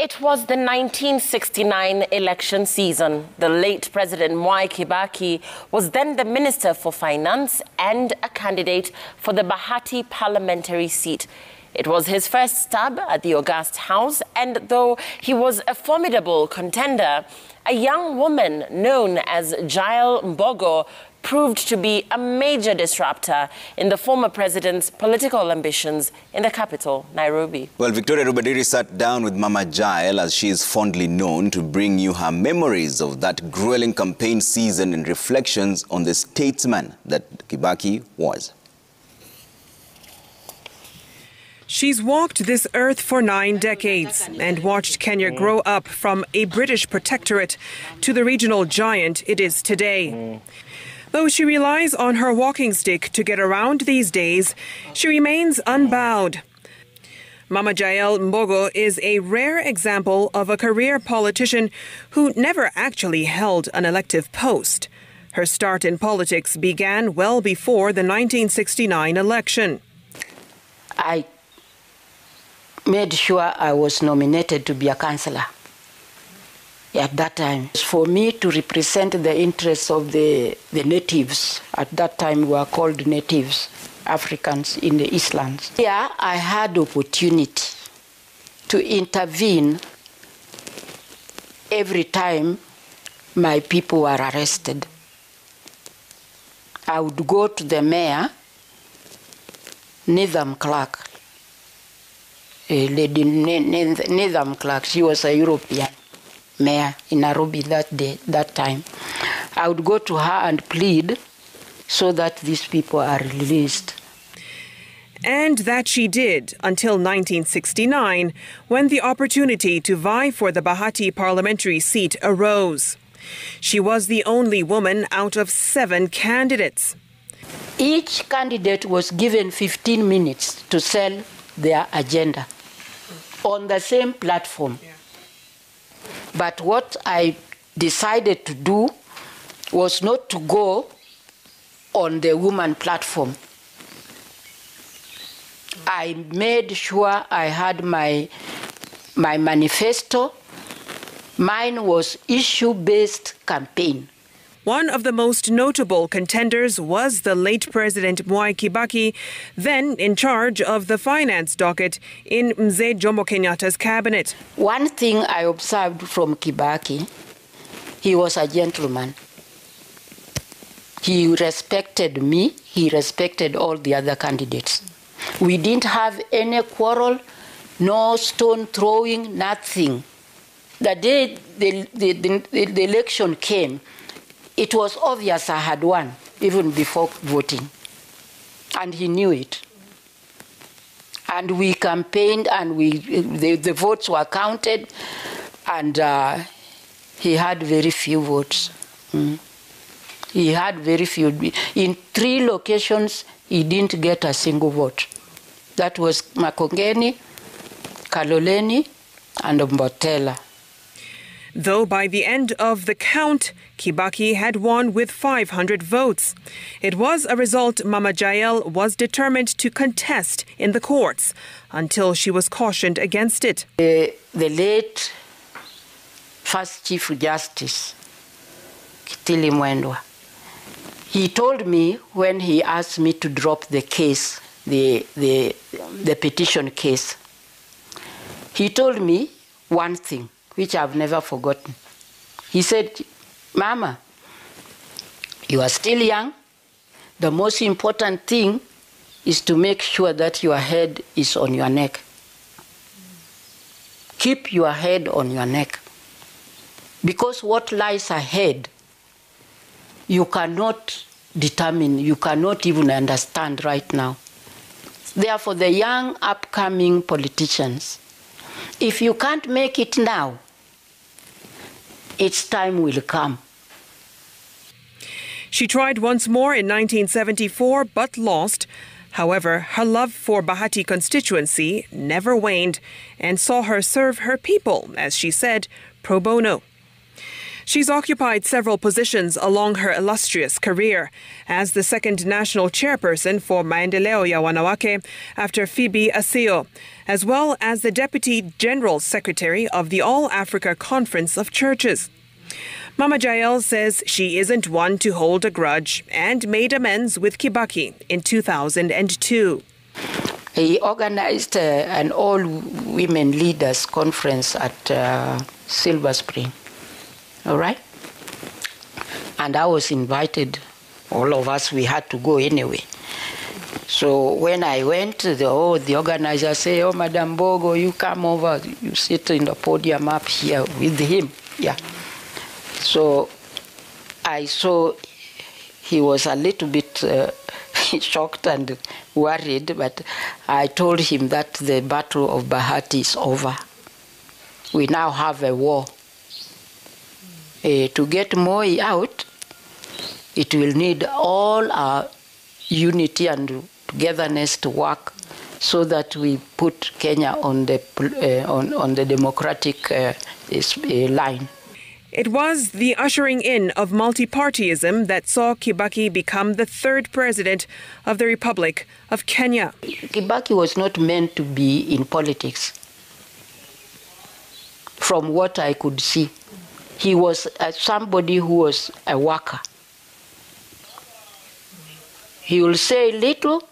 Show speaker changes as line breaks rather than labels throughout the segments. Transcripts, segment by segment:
It was the 1969 election season. The late President Kibaki was then the Minister for Finance and a candidate for the Bahati parliamentary seat. It was his first stab at the august house, and though he was a formidable contender, a young woman known as Jael Mbogo proved to be a major disruptor in the former president's political ambitions in the capital, Nairobi.
Well, Victoria Rubadiri sat down with Mama Jael, as she is fondly known, to bring you her memories of that grueling campaign season and reflections on the statesman that Kibaki was.
She's walked this earth for 9 decades and watched Kenya grow up from a British protectorate to the regional giant it is today. Though she relies on her walking stick to get around these days, she remains unbowed. Mama Jael Mbogo is a rare example of a career politician who never actually held an elective post. Her start in politics began well before the 1969 election.
I made sure I was nominated to be a councillor at that time. For me to represent the interests of the natives, at that time we were called natives, Africans in the Eastlands. Here I had opportunity to intervene every time my people were arrested. I would go to the mayor, Nathan Clark, Lady Nathan Clark. She was a European mayor in Nairobi that time. I would go to her and plead so that these people are released.
And that she did until 1969, when the opportunity to vie for the Bahati parliamentary seat arose. She was the only woman out of 7 candidates.
Each candidate was given 15 minutes to sell their agenda on the same platform. Yeah. But what I decided to do was not to go on the woman platform. I made sure I had my manifesto. Mine was issue-based campaign.
One of the most notable contenders was the late President Kibaki, then in charge of the finance docket in Mzee Jomo Kenyatta's cabinet.
One thing I observed from Kibaki, he was a gentleman. He respected me, he respected all the other candidates. We didn't have any quarrel, no stone throwing, nothing. The day the election came, it was obvious I had won, even before voting. And he knew it. And we campaigned, and the votes were counted, and he had very few votes. He had very few. In 3 locations, he didn't get a single vote. That was Makongeni, Kaloleni, and Mbotela.
Though by the end of the count, Kibaki had won with 500 votes. It was a result Mama Jael was determined to contest in the courts until she was cautioned against it.
The late first Chief Justice, Kitili Mwendwa, he told me when he asked me to drop the case, the petition case, he told me one thing, which I've never forgotten. He said, Mama, you are still young. The most important thing is to make sure that your head is on your neck. Keep your head on your neck. Because what lies ahead, you cannot determine, you cannot even understand right now. Therefore, the young upcoming politicians, if you can't make it now, its time will come.
She tried once more in 1974 but lost. However, her love for Bahati constituency never waned and saw her serve her people, as she said, pro bono. She's occupied several positions along her illustrious career, as the second national chairperson for Maendeleo ya Wanawake after Phoebe Asio, as well as the Deputy General Secretary of the All Africa Conference of Churches. Mama Jael says she isn't one to hold a grudge and made amends with Kibaki in 2002.
He organized an all-women leaders conference at Silver Spring. All right? And I was invited. All of us, we had to go anyway. So when I went, the organizer said, "Oh, Madam Mbogo, you come over. You sit in the podium up here with him." Yeah. So I saw he was a little bit shocked and worried, but I told him that the Battle of Bahati is over. We now have a war. To get Moi out, it will need all our unity and togetherness to work so that we put Kenya on the democratic line.
It was the ushering in of multi-partyism that saw Kibaki become the third president of the Republic of Kenya.
Kibaki was not meant to be in politics, from what I could see. He was somebody who was a worker. He will say little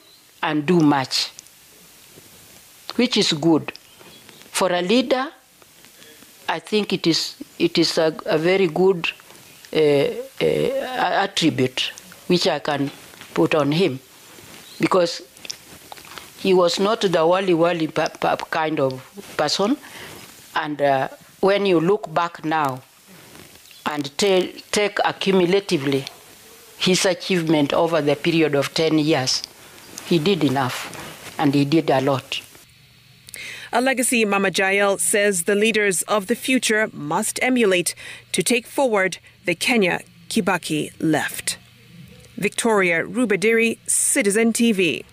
and do much, which is good. For a leader, I think it is a very good attribute which I can put on him, because he was not the wali kind of person. And when you look back now and take accumulatively his achievement over the period of 10 years, he did enough, and he did a lot.
A legacy Mama Jael says the leaders of the future must emulate to take forward the Kenya Kibaki left. Victoria Rubadiri, Citizen TV.